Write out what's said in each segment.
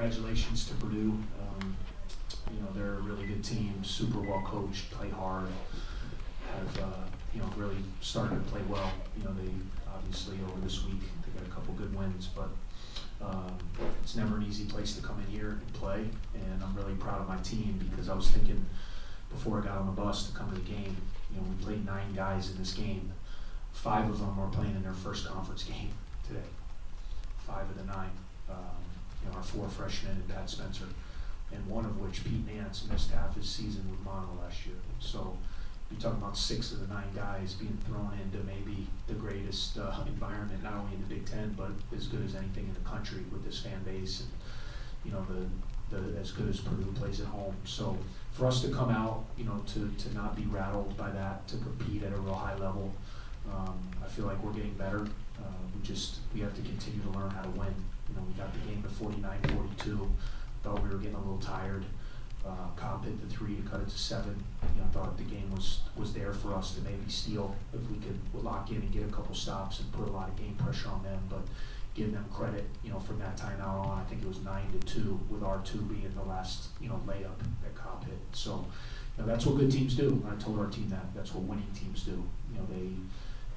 congratulations to Purdue. They're a really good team, super well coached, play hard, have really started to play well. They obviously over this week they got a couple good wins, but it's never an easy place to come in here and play. And I'm really proud of my team because I was thinking before I got on the bus to come to the game. We played 9 guys in this game. 5 of them are playing in their first conference game today. 5 of the 9. Our 4 freshmen and Pat Spencer, and one of which, Pete Nance, missed half his season with mono last year. So you're talking about 6 of the 9 guys being thrown into maybe the greatest environment, not only in the Big Ten, but as good as anything in the country with this fan base, and the as good as Purdue plays at home. So for us to come out, to not be rattled by that, to compete at a real high level, I feel like we're getting better. We have to continue to learn how to win. We got the game to 49-42. Thought we were getting a little tired. Cobb hit the 3 to cut it to 7. I thought the game was there for us to maybe steal if we could lock in and get a couple stops and put a lot of game pressure on them. But give them credit, from that timeout on. I think it was 9-2, with our 2 being the last, layup that Cobb hit. So, that's what good teams do. I told our team that. That's what winning teams do.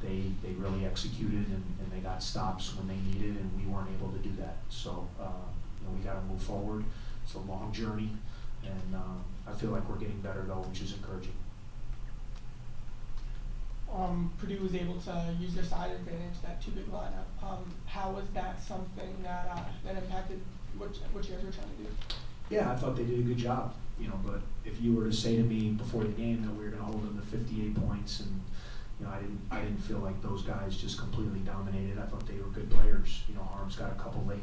They really executed and they got stops when they needed, and we weren't able to do that. So, we got to move forward. It's a long journey, and I feel like we're getting better though, which is encouraging. Purdue was able to use their side advantage, that 2 big lineup. How was that something that impacted what you guys were trying to do? Yeah, I thought they did a good job. But if you were to say to me before the game that we were going to hold them to 58 points, and I didn't feel like those guys just completely dominated. I thought they were good players. Harm's got a couple late.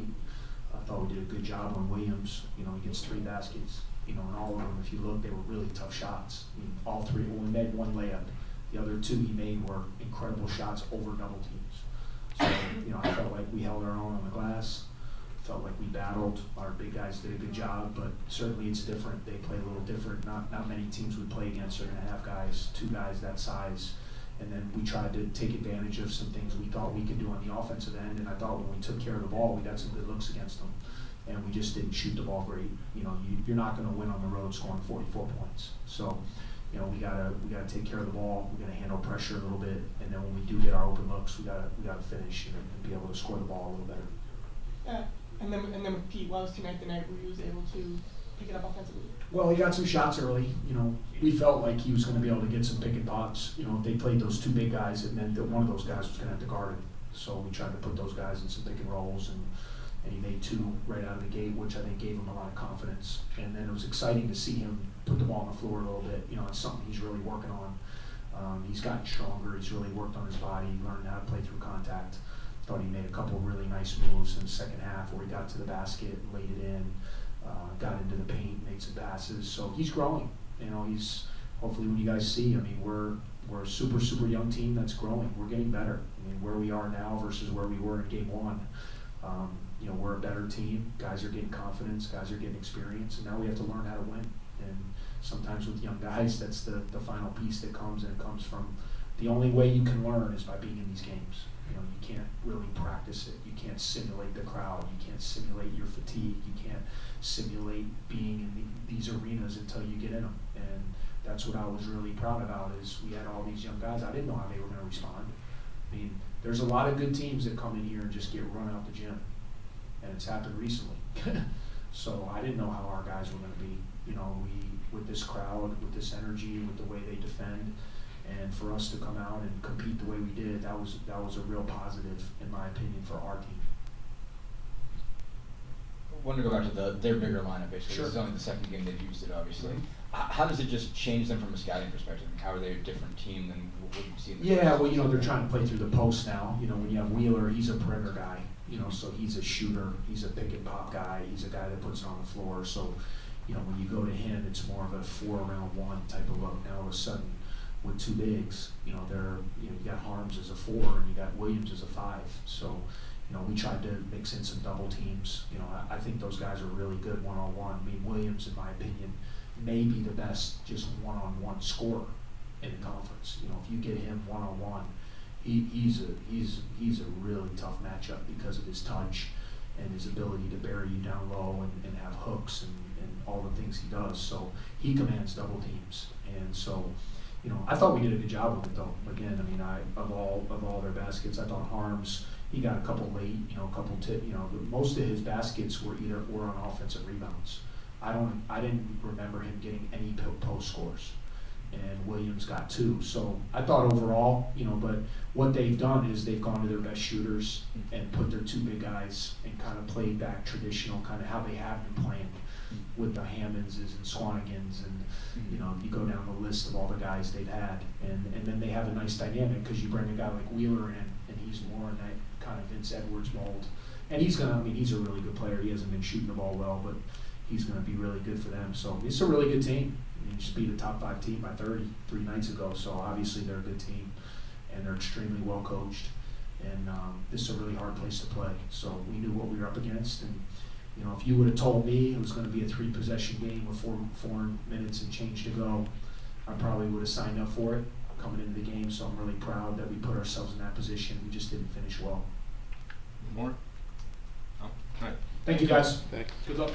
I thought we did a good job on Williams. He gets 3 baskets. And all of them, if you look, they were really tough shots. All 3. Well, we made 1 layup. The other 2 he made were incredible shots over double teams. So, I felt like we held our own on the glass. Felt like we battled. Our big guys did a good job, but certainly it's different. They play a little different. Not many teams we play against are going to have 2 guys that size. And then we tried to take advantage of some things we thought we could do on the offensive end, and I thought when we took care of the ball, we got some good looks against them. And we just didn't shoot the ball great. You're not going to win on the road scoring 44 points. So, we gotta take care of the ball. We gotta handle pressure a little bit, and then when we do get our open looks, we gotta finish and be able to score the ball a little better. Yeah, and then with Pete, what was tonight the night where he was able to pick it up offensively? Well, he got some shots early. We felt like he was going to be able to get some pick and pops. If they played those 2 big guys, it meant that one of those guys was going to have to guard him. So we tried to put those guys in some pick and rolls, and he made 2 right out of the gate, which I think gave him a lot of confidence. And then it was exciting to see him put the ball on the floor a little bit. It's something he's really working on. He's gotten stronger. He's really worked on his body, learned how to play through contact. Thought he made a couple really nice moves in the second half where he got to the basket, laid it in, got into the paint, made some passes. So he's growing. He's hopefully when you guys see, we're a super young team that's growing. We're getting better. Where we are now versus where we were in game 1. We're a better team. Guys are getting confidence. Guys are getting experience, and now we have to learn how to win. And sometimes with young guys, that's the final piece that comes, and it comes from the only way you can learn is by being in these games. You can't really practice it. You can't simulate the crowd. You can't simulate your fatigue. You can't simulate being in these arenas until you get in them. And that's what I was really proud about is we had all these young guys. I didn't know how they were going to respond. There's a lot of good teams that come in here and just get run out the gym. And it's happened recently. So I didn't know how our guys were going to be. With this crowd, with this energy, with the way they defend. And for us to come out and compete the way we did, that was a real positive, in my opinion, for our team. I wanted to go back to their bigger lineup, basically. Sure. This is only the second game they've used it, obviously. How does it just change them from a scouting perspective? How are they a different team than what you've seen? They're trying to play through the post now. When you have Wheeler, he's a perimeter guy. So he's a shooter. He's a pick and pop guy. He's a guy that puts it on the floor. So, when you go to him, it's more of a 4-around-1 type of look. Now all of a sudden, with 2 bigs, you got Harms as a 4 and you got Williams as a 5. So, we tried to mix in some double teams. I think those guys are really good one-on-one. Williams, in my opinion, may be the best just one-on-one scorer in the conference. If you get him one-on-one, he's a really tough matchup because of his touch and his ability to bury you down low and hooks and all the things he does. So he commands double teams. And so, you know, I thought we did a good job with it though. Again, I mean, of all their baskets, I thought Harms, he got a couple late, you know, a couple most of his baskets were on offensive rebounds. I didn't remember him getting any post scores. And Williams got 2. So I thought overall, you know, but what they've done is they've gone to their best shooters and put their 2 big guys and kind of played back traditional, kind of how they have been playing with the Hammondses and Swanigans, and you know, you go down the list of all the guys they've had, and then they have a nice dynamic because you bring a guy like Wheeler in, and he's more in that kind of Vince Edwards mold, and he's a really good player. He hasn't been shooting the ball well, but he's gonna be really good for them. So it's a really good team. I mean, just beat a top 5 team by 30 3 nights ago. So obviously they're a good team, and they're extremely well coached. And this is a really hard place to play. So we knew what we were up against. And you know, if you would have told me it was going to be a 3-possession game with 4 minutes and change to go, I probably would have signed up for it coming into the game. So I'm really proud that we put ourselves in that position. We just didn't finish well. More? Oh, all right. Thank you guys. Thanks. Good luck.